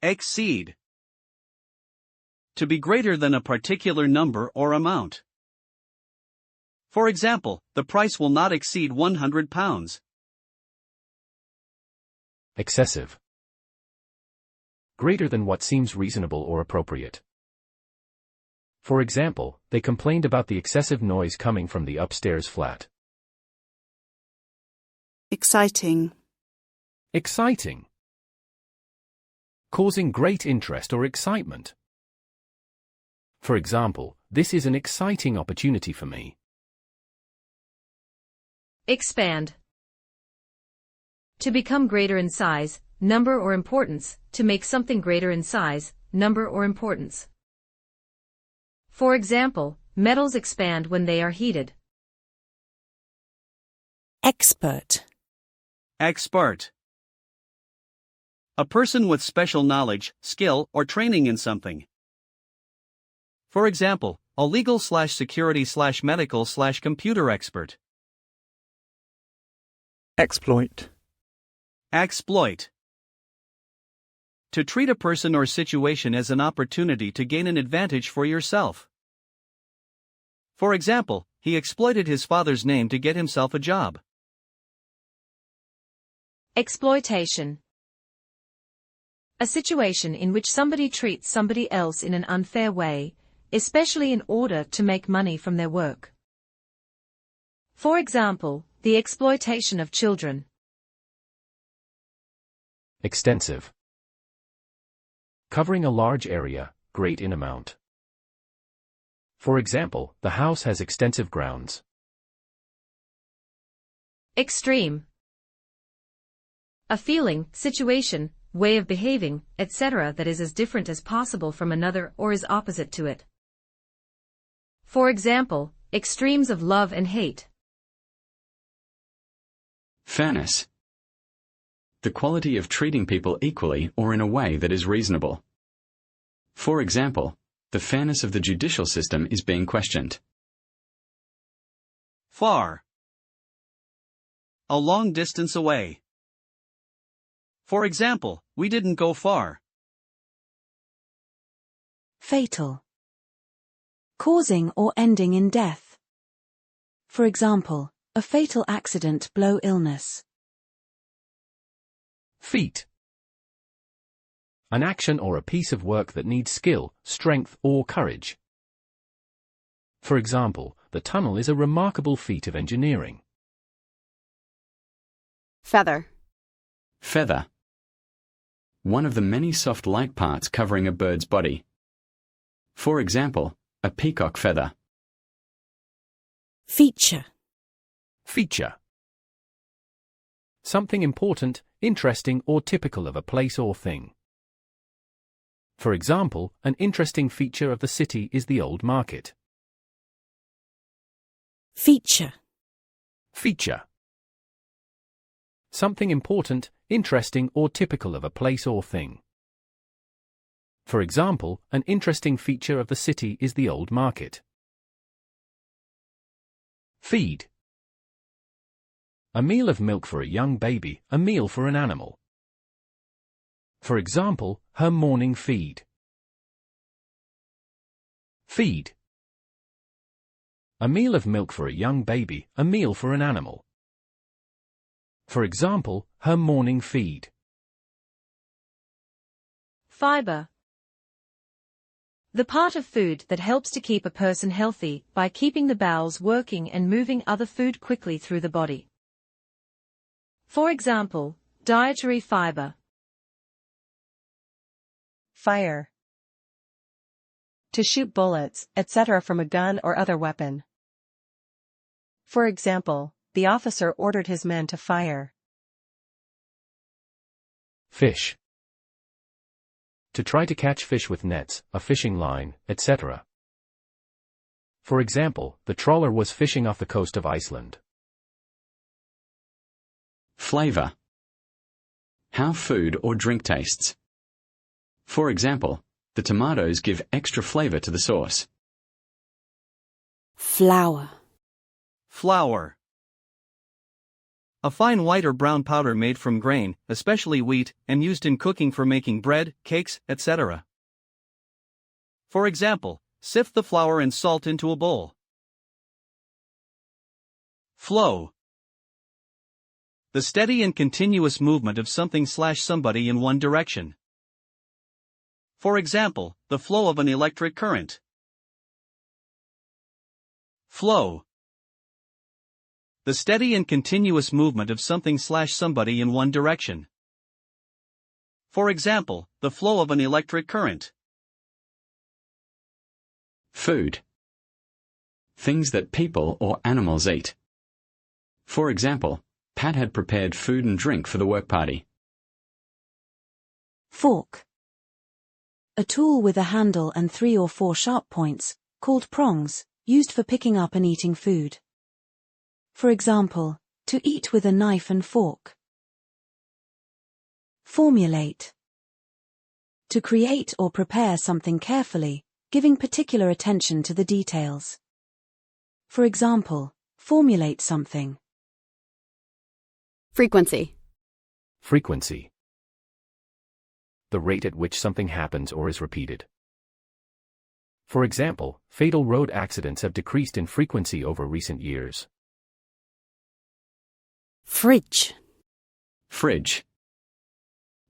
Exceed. To be greater than a particular number or amount. For example, the price will not exceed £100. Excessive. Greater than what seems reasonable or appropriate. For example, they complained about the excessive noise coming from the upstairs flat. Exciting. Exciting. Causing great interest or excitement. For example, this is an exciting opportunity for me. Expand. To become greater in size, number or importance, to make something greater in size, number or importance. For example, metals expand when they are heated. Expert. Expert. A person with special knowledge, skill, or training in something. For example, a legal/security/medical/computer expert. Exploit. Exploit. To treat a person or situation as an opportunity to gain an advantage for yourself. For example, he exploited his father's name to get himself a job. Exploitation. A situation in which somebody treats somebody else in an unfair way, especially in order to make money from their work. For example, the exploitation of children. Extensive. Covering a large area, great in amount. For example, the house has extensive grounds. Extreme. A feeling, situation, way of behaving, etc. that is as different as possible from another or is opposite to it. For example, extremes of love and hate. Fairness. The quality of treating people equally or in a way that is reasonable. For example, the fairness of the judicial system is being questioned. Far. A long distance away. For example, we didn't go far. Fatal. Causing or ending in death. For example, a fatal accident blow illness. Feat. An action or a piece of work that needs skill, strength, or courage. For example, the tunnel is a remarkable feat of engineering. Feather. Feather. One of the many soft light parts covering a bird's body. For example, a peacock feather. Feature. Feature. Something important, interesting, or typical of a place or thing. For example, an interesting feature of the city is the old market. Feature. Feature. Something important, interesting, or typical of a place or thing. For example, an interesting feature of the city is the old market. Feed. A meal of milk for a young baby, a meal for an animal. For example, her morning feed. Feed. A meal of milk for a young baby, a meal for an animal. For example, her morning feed. Fiber. The part of food that helps to keep a person healthy by keeping the bowels working and moving other food quickly through the body. For example, dietary fiber. Fire. To shoot bullets, etc. from a gun or other weapon. For example, the officer ordered his men to fire. Fish. To try to catch fish with nets, a fishing line, etc. For example, the trawler was fishing off the coast of Iceland. Flavor. How food or drink tastes. For example, the tomatoes give extra flavor to the sauce. Flour. Flour. a fine white or brown powder made from grain, especially wheat, and used in cooking for making bread, cakes, etc. For example, sift the flour and salt into a bowl. Flow. The steady and continuous movement of something/somebody in one direction. For example, the flow of an electric current. Flow. The steady and continuous movement of something/somebody in one direction. For example, the flow of an electric current. Food. Things that people or animals eat. For example, Pat had prepared food and drink for the work party. Fork. A tool with a handle and 3 or 4 sharp points, called prongs, used for picking up and eating food. For example, to eat with a knife and fork. Formulate. To create or prepare something carefully, giving particular attention to the details. For example, formulate something. Frequency. Frequency. The rate at which something happens or is repeated. For example, fatal road accidents have decreased in frequency over recent years. Fridge. Fridge.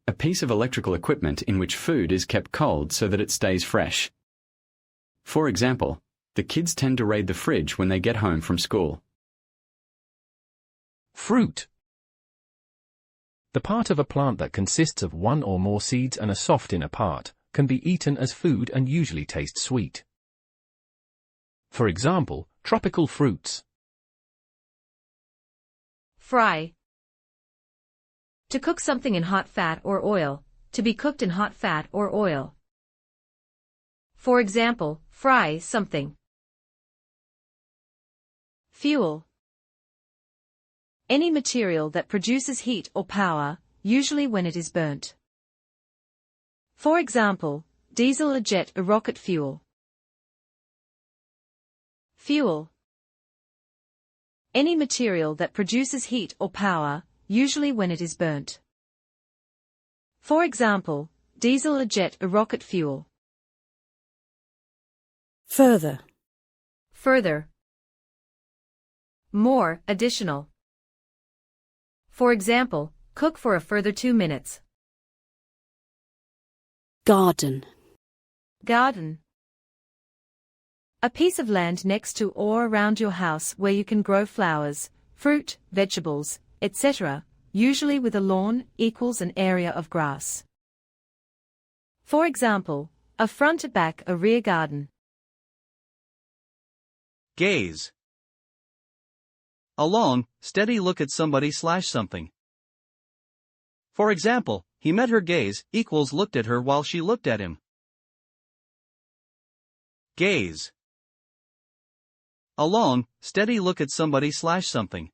A piece of electrical equipment in which food is kept cold so that it stays fresh. For example, the kids tend to raid the fridge when they get home from school. Fruit. The part of a plant that consists of one or more seeds and a soft inner part, can be eaten as food and usually taste sweet. For example, tropical fruits. Fry. To cook something in hot fat or oil, to be cooked in hot fat or oil. For example, fry something. Fuel. Any material that produces heat or power, usually when it is burnt. For example, diesel, a jet, a rocket fuel. Fuel. Any material that produces heat or power, usually when it is burnt. For example, diesel, a jet, a rocket fuel. Further. Further. More, additional. For example, cook for a further 2 minutes. Garden. Garden. A piece of land next to or around your house where you can grow flowers, fruit, vegetables, etc., usually with a lawn, equals an area of grass. For example, a front, a back, a rear garden. Gaze. A long, steady look at somebody/something. For example, he met her gaze, equals looked at her while she looked at him. Gaze. A long, steady look at somebody/something.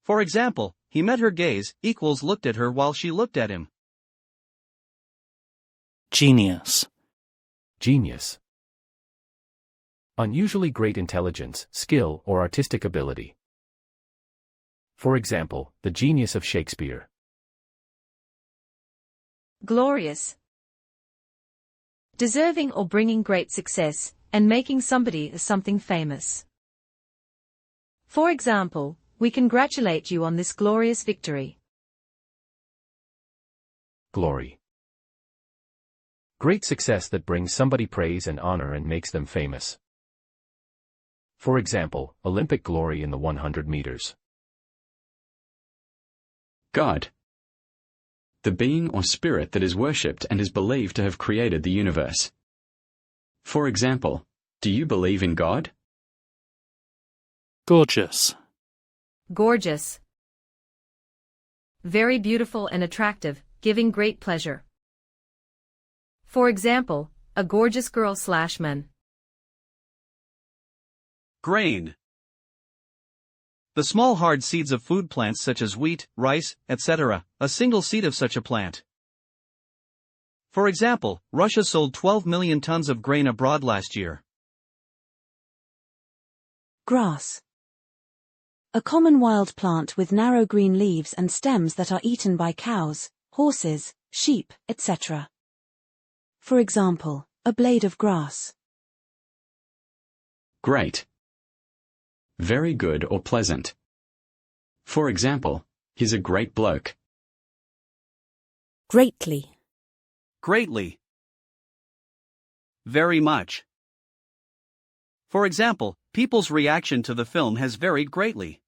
For example, he met her gaze, equals looked at her while she looked at him. Genius. Genius. Unusually great intelligence, skill, or artistic ability. For example, the genius of Shakespeare. Glorious. Deserving or bringing great success, and making somebody as something famous. For example, we congratulate you on this glorious victory. Glory. Great success that brings somebody praise and honor and makes them famous. For example, Olympic glory in the 100 meters. God. The being or spirit that is worshipped and is believed to have created the universe. For example, do you believe in God? Gorgeous. Gorgeous. Very beautiful and attractive, giving great pleasure. For example, a gorgeous girl/man. Grain. The small hard seeds of food plants such as wheat, rice, etc., a single seed of such a plant. For example, Russia sold 12 million tons of grain abroad last year. Grass. a common wild plant with narrow green leaves and stems that are eaten by cows, horses, sheep, etc. For example, a blade of grass. Great. Very good or pleasant. For example, he's a great bloke. Greatly. Greatly. Very much. For example, people's reaction to the film has varied greatly.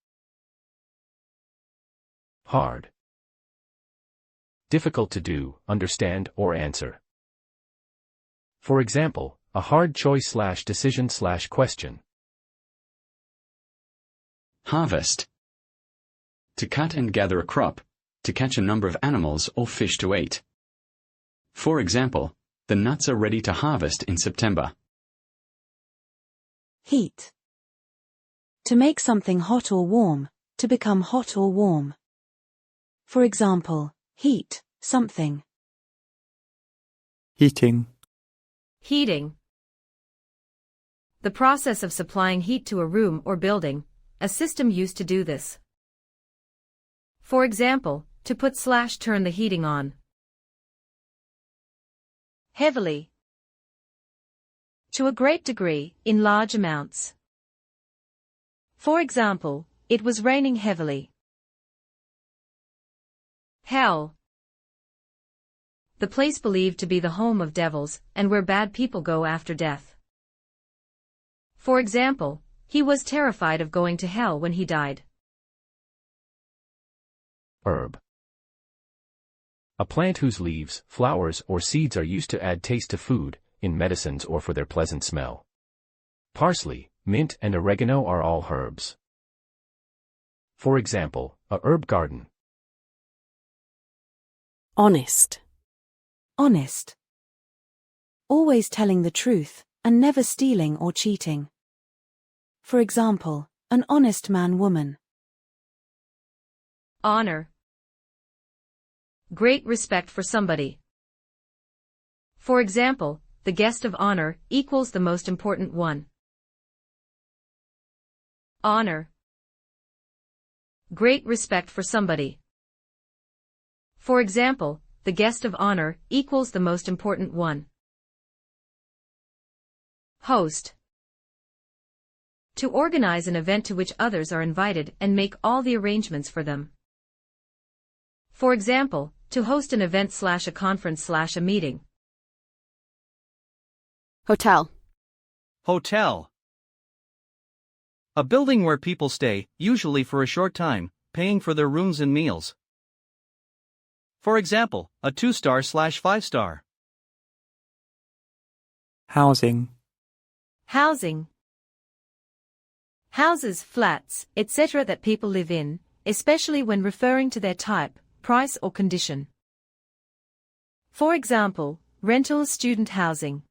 Hard. Difficult to do, understand, or answer. For example, a hard choice/decision/question. Harvest. To cut and gather a crop, to catch a number of animals or fish to eat. For example, the nuts are ready to harvest in September. Heat. To make something hot or warm, to become hot or warm. For example, heat something. Heating. Heating. The process of supplying heat to a room or building, a system used to do this. For example, to put/turn the heating on. Heavily. To a great degree, in large amounts. For example, it was raining heavily. Hell. The place believed to be the home of devils, and where bad people go after death. For example, he was terrified of going to hell when he died. Herb. A plant whose leaves, flowers, or seeds are used to add taste to food, in medicines or for their pleasant smell. Parsley, mint, and oregano are all herbs. For example, a herb garden. Honest. Honest. Always telling the truth, and never stealing or cheating. For example, an honest man-woman. Honor. Great respect for somebody. For example, the guest of honor equals the most important one. Honor. Great respect for somebody. For example, the guest of honor equals the most important one. Host. To organize an event to which others are invited and make all the arrangements for them. For example, to host an event/a conference/a meeting. Hotel. Hotel. A building where people stay, usually for a short time, paying for their rooms and meals. For example, a 2-star/5-star. Housing. Housing. Houses, flats, etc. that people live in, especially when referring to their type, price or condition. For example, rental student housing.